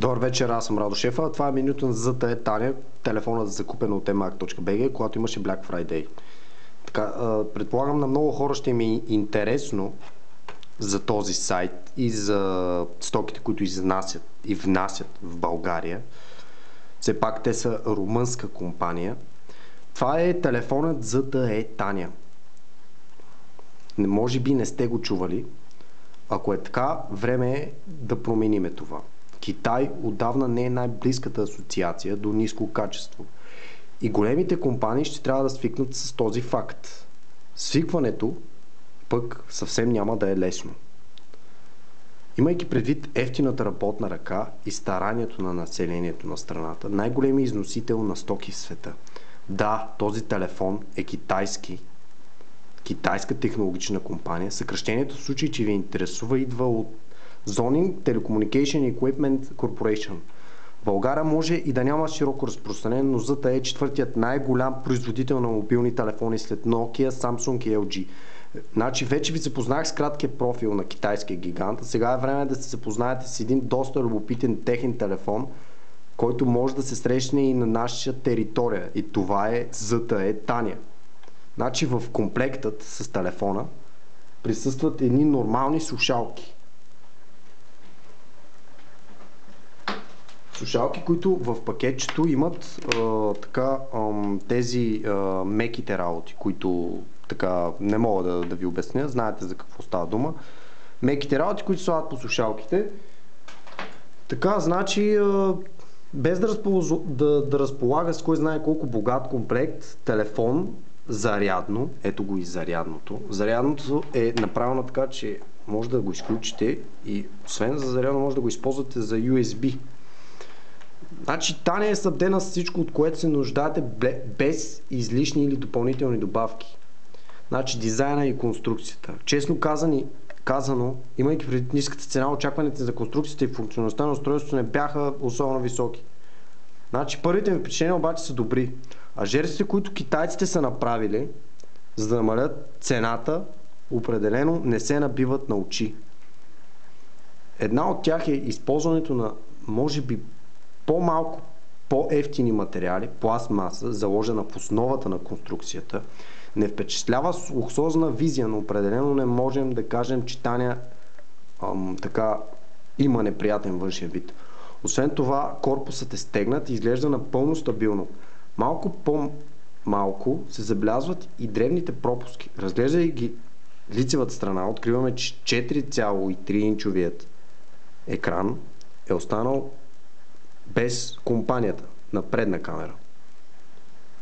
Добър вечер, аз съм Радо Шефа. Това е менюто на ЗТЕ Таня, телефонът закупен от emac.bg, когато имаше Black Friday. Така, предполагам на много хора ще им е интересно за този сайт и за стоките, които изнасят и внасят в България. Все пак те са румънска компания. Това е телефонът ZTE Таня. Може би не сте го чували. Ако е така, време е да промениме това. Китай отдавна не е най-близката асоциация до ниско качество. И големите компании ще трябва да свикнат с този факт. Свикването пък съвсем няма да е лесно. Имайки предвид ефтината работна ръка и старанието на населението на страната, най-големи износител на стоки в света. Да, този телефон е китайска технологична компания. Съкръщението в случай, че ви интересува, идва от Zoning Telecommunication Equipment Corporation. В България може и да няма широко разпространение, но ZTE е четвъртият най-голям производител на мобилни телефони след Nokia, Samsung и LG. Значи вече ви запознах с краткия профил на китайския гигант, а сега е време да се запознаете с един доста любопитен техен телефон, който може да се срещне и на нашата територия. И това е ZTE Таня. Значи в комплектът с телефона присъстват едни нормални слушалки. Слушалки, които в пакетчето имат тези меките работи, които така не мога да ви обясня, знаете за какво става дума. Меките работи, които слагат по слушалките. Така, значи, без да разполага с кой знае колко богат комплект, телефон, зарядно, ето го и зарядното. Зарядното е направено така, че може да го изключите и освен за зарядно може да го използвате за USB. Значи Таня е снабдена с всичко, от което се нуждаете без излишни или допълнителни добавки. Значи дизайна и конструкцията. Честно казано, имайки предвид ниската цена, очакваните за конструкцията и функционалността на устройството не бяха особено високи. Значи първите ми впечатления обаче са добри. А жертвите, които китайците са направили, за да намалят цената, определено не се набиват на очи. Една от тях е използването на, може би, по-малко, по-евтини материали, пластмаса, заложена в основата на конструкцията. Не впечатлява с луксозна визия, но определено не можем да кажем, че Таня така има неприятен външен вид. Освен това, корпусът е стегнат и изглежда напълно стабилно. Малко по-малко се забелязват и древните пропуски. Разглеждайки ги лицевата страна, откриваме, че 4,3 инчовият екран е останал без компанията на предна камера.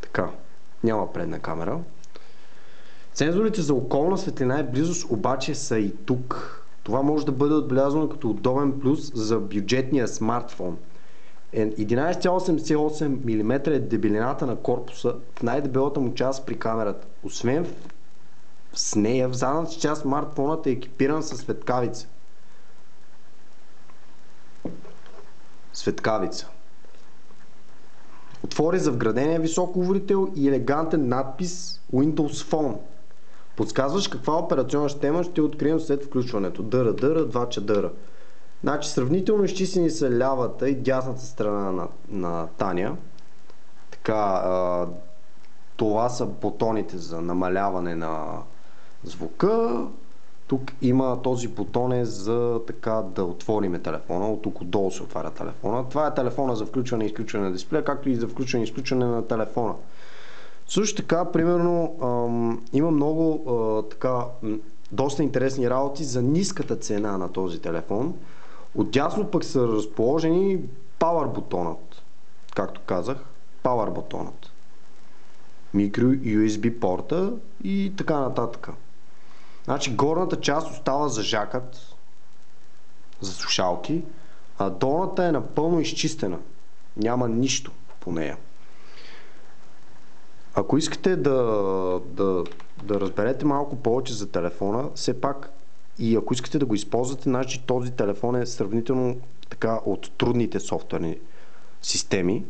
Така, няма предна камера. Сензорите за околна светлина и близост обаче са и тук. Това може да бъде отбелязано като удобен плюс за бюджетния смартфон. 11,88 мм е дебелината на корпуса в най-дебелата му част при камерата. Освен с нея, в задната част смартфонът е екипиран с светкавица. Отвори за вградения високоговорител и елегантен надпис Windows Phone. Подсказваш каква операционна система ще открием след включването. Дъра, 2 чадъра. Значи сравнително изчистени са лявата и дясната страна на Таня. Така, това са бутоните за намаляване на звука. Тук има този бутон е за така да отвориме телефона. От тук отдолу се отваря телефона. Това е телефона за включване и изключване на дисплея, както и за включване и изключване на телефона. Също така, примерно, има много доста интересни работи за ниската цена на този телефон. Отдясно пък са разположени Power бутонът, както казах, Power бутонът, микро USB порта и така нататък. Значи горната част остава за жакът, за слушалки, а долната е напълно изчистена. Няма нищо по нея. Ако искате да разберете малко повече за телефона, все пак и ако искате да го използвате, значи този телефон е сравнително така от трудните софтуерни системи,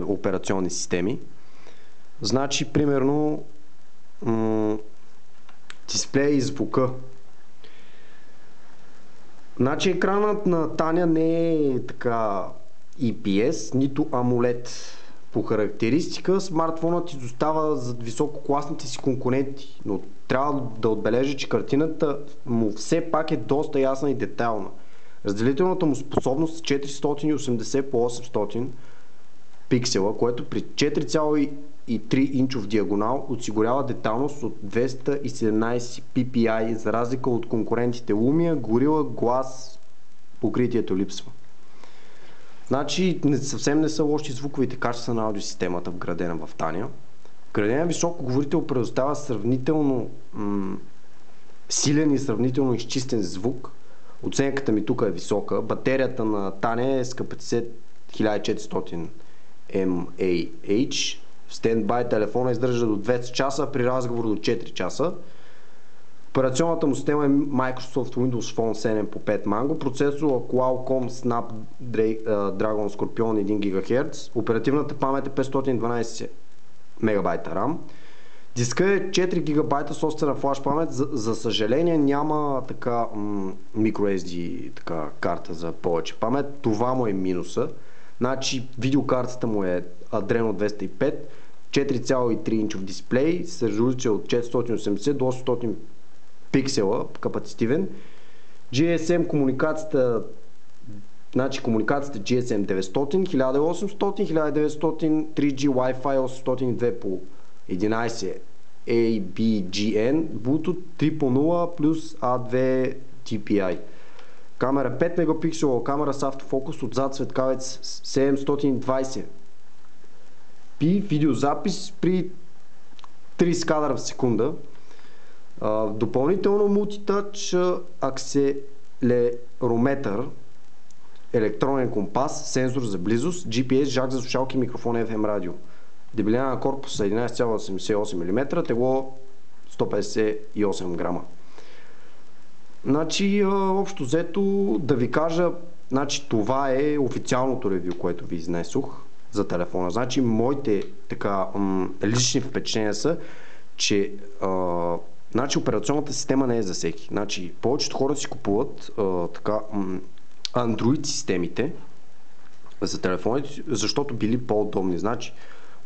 операционни системи. Значи, примерно, дисплея и звука. Значи екранът на Таня не е така IPS, нито AMOLED. По характеристика смартфонът изостава зад висококласните си конкуренти, но трябва да отбележа, че картината му все пак е доста ясна и детайлна. Разделителната му способност е 480 по 800 пиксела, което при 4,3 инчов диагонал осигурява детайлност от 217 ppi, за разлика от конкурентите Lumia, Gorilla Glass, покритието липсва. Значи съвсем не са лоши звуковите качества на аудиосистемата, вградена в Таня. Вграден високоговорител предоставя сравнително силен и сравнително изчистен звук. Оценката ми тук е висока. Батерията на Таня е с капацитет 1400 mAh. В стендбай телефона издържа до 200 часа, при разговор до 4 часа. Операционната му система е Microsoft Windows Phone 7 по 5 Mango, процесор Qualcomm Snapdragon Scorpion 1 GHz, оперативната памет е 512 МБ RAM, диска е 4 ГБ собствена флаш памет, за съжаление няма така microSD така, карта за повече памет, това му е минуса. Значи видеокартата му е Adreno 205, 4,3 инчов дисплей с резолюция от 480 до 800 пиксела капацитивен. GSM комуникацията, значи комуникацията GSM 900, 1800, 1900, 3G Wi-Fi 802 по 11 ABGN, Bluetooth 3.0 плюс A2 TPI. Камера 5 мегапиксела, камера с автофокус, отзад светкавец 720 p, видеозапис при 30 кадра в секунда. Допълнително мултитъч акселерометър, електронен компас, сензор за близост, GPS, жак за слушалки, микрофон FM радио. Дебелина на корпуса 11,88 мм, тегло 158 грама. Значи, общо взето да ви кажа, значи това е официалното ревю, което ви изнесох за телефона. Значи моите така лични впечатления са, че значи операционната система не е за всеки. Значи повечето хора си купуват така Android системите за телефоните, защото били по-удобни. Значи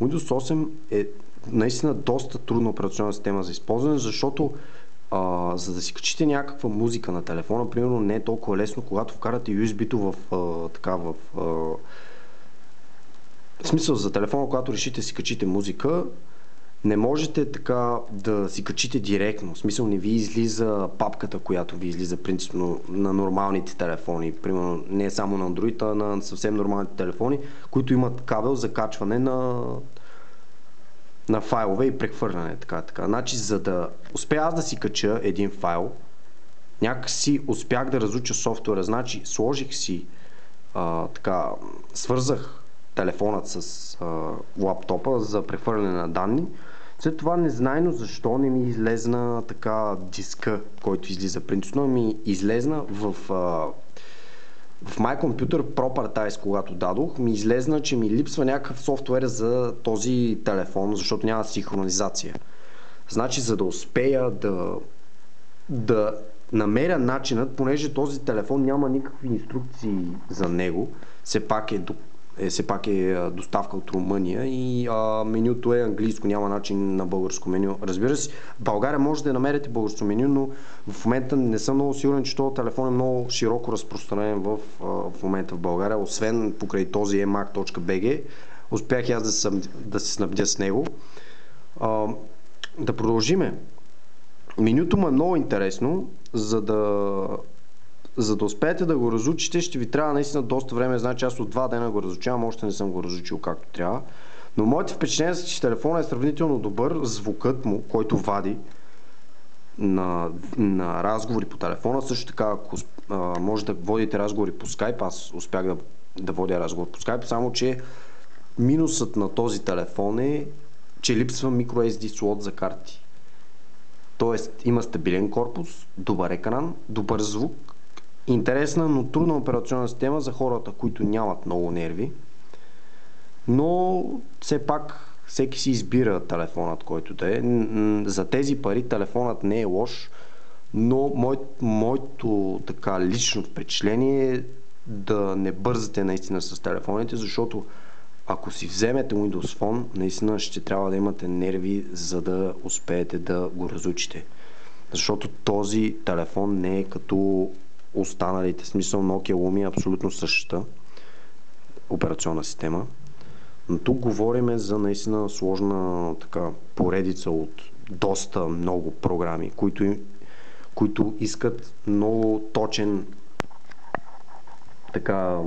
Windows 8 е наистина доста трудна операционна система за използване, защото за да си качите някаква музика на телефона, примерно не е толкова лесно, когато вкарате USB-то в смисъл за телефона, когато решите си качите музика, не можете така да си качите директно. В смисъл не ви излиза папката, която ви излиза принципно на нормалните телефони. Примерно не е само на Android, а на съвсем нормалните телефони, които имат кабел за качване на файлове и прехвърляне. Така. Значи, за да успея аз да си кача един файл, някакси успях да разуча софтуера. Значи, сложих си свързах телефонът с лаптопа за прехвърляне на данни. След това незнайно защо не ми излезна така диска, който излиза принципно, ми излезна в My Computer Properties, когато дадох, ми излезна, че ми липсва някакъв софтуер за този телефон, защото няма синхронизация. Значи, за да успея да намеря начинът, понеже този телефон няма никакви инструкции за него, все пак е доставка от Румъния и менюто е английско, няма начин на българско меню. Разбира се, в България може да намерите българско меню, но в момента не съм много сигурен, че този телефон е много широко разпространен в момента в България, освен покрай този emac.bg. Успях и аз да се снабдя с него. Да продължиме. Менюто му е много интересно, за да успеете да го разучите, ще ви трябва наистина доста време. Значи аз от 2 дена го разучавам, още не съм го разучил както трябва. Но моите впечатления са, че телефонът е сравнително добър. Звукът му, който вади на разговори по телефона, също така, ако може да водите разговори по Skype, аз успях да водя разговор по Skype, само че минусът на този телефон е, че липсва microSD слот за карти. Тоест има стабилен корпус, добър екран, добър звук, интересна, но трудна операционна система за хората, които нямат много нерви. Но все пак всеки си избира телефонът, който да е. За тези пари телефонът не е лош. Но моето така лично впечатление е да не бързате наистина с телефоните, защото ако си вземете Windows Phone, наистина ще трябва да имате нерви, за да успеете да го разучите. Защото този телефон не е като останалите. В смисъл Nokia Lumia е абсолютно същата операционна система. Но тук говорим за наистина сложна така поредица от доста много програми, които искат много точен така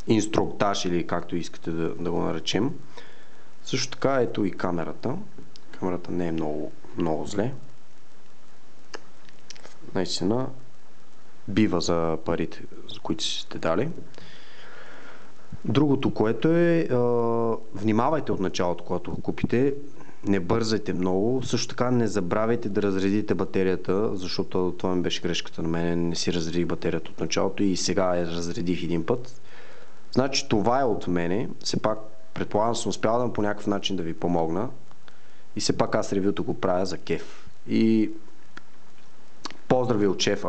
инструктаж или както искате да го наречем. Също така ето и камерата. Камерата не е много зле. Наистина бива за парите, за които си сте дали. Другото, което е, внимавайте от началото, когато го купите, не бързайте много, също така не забравяйте да разредите батерията, защото това ми беше грешката на мен, не си разредих батерията от началото и сега я разредих един път. Значи това е от мене, все пак предполагам съм успял по някакъв начин да ви помогна и все пак аз ревюто го правя за кеф. И поздрави от шефа!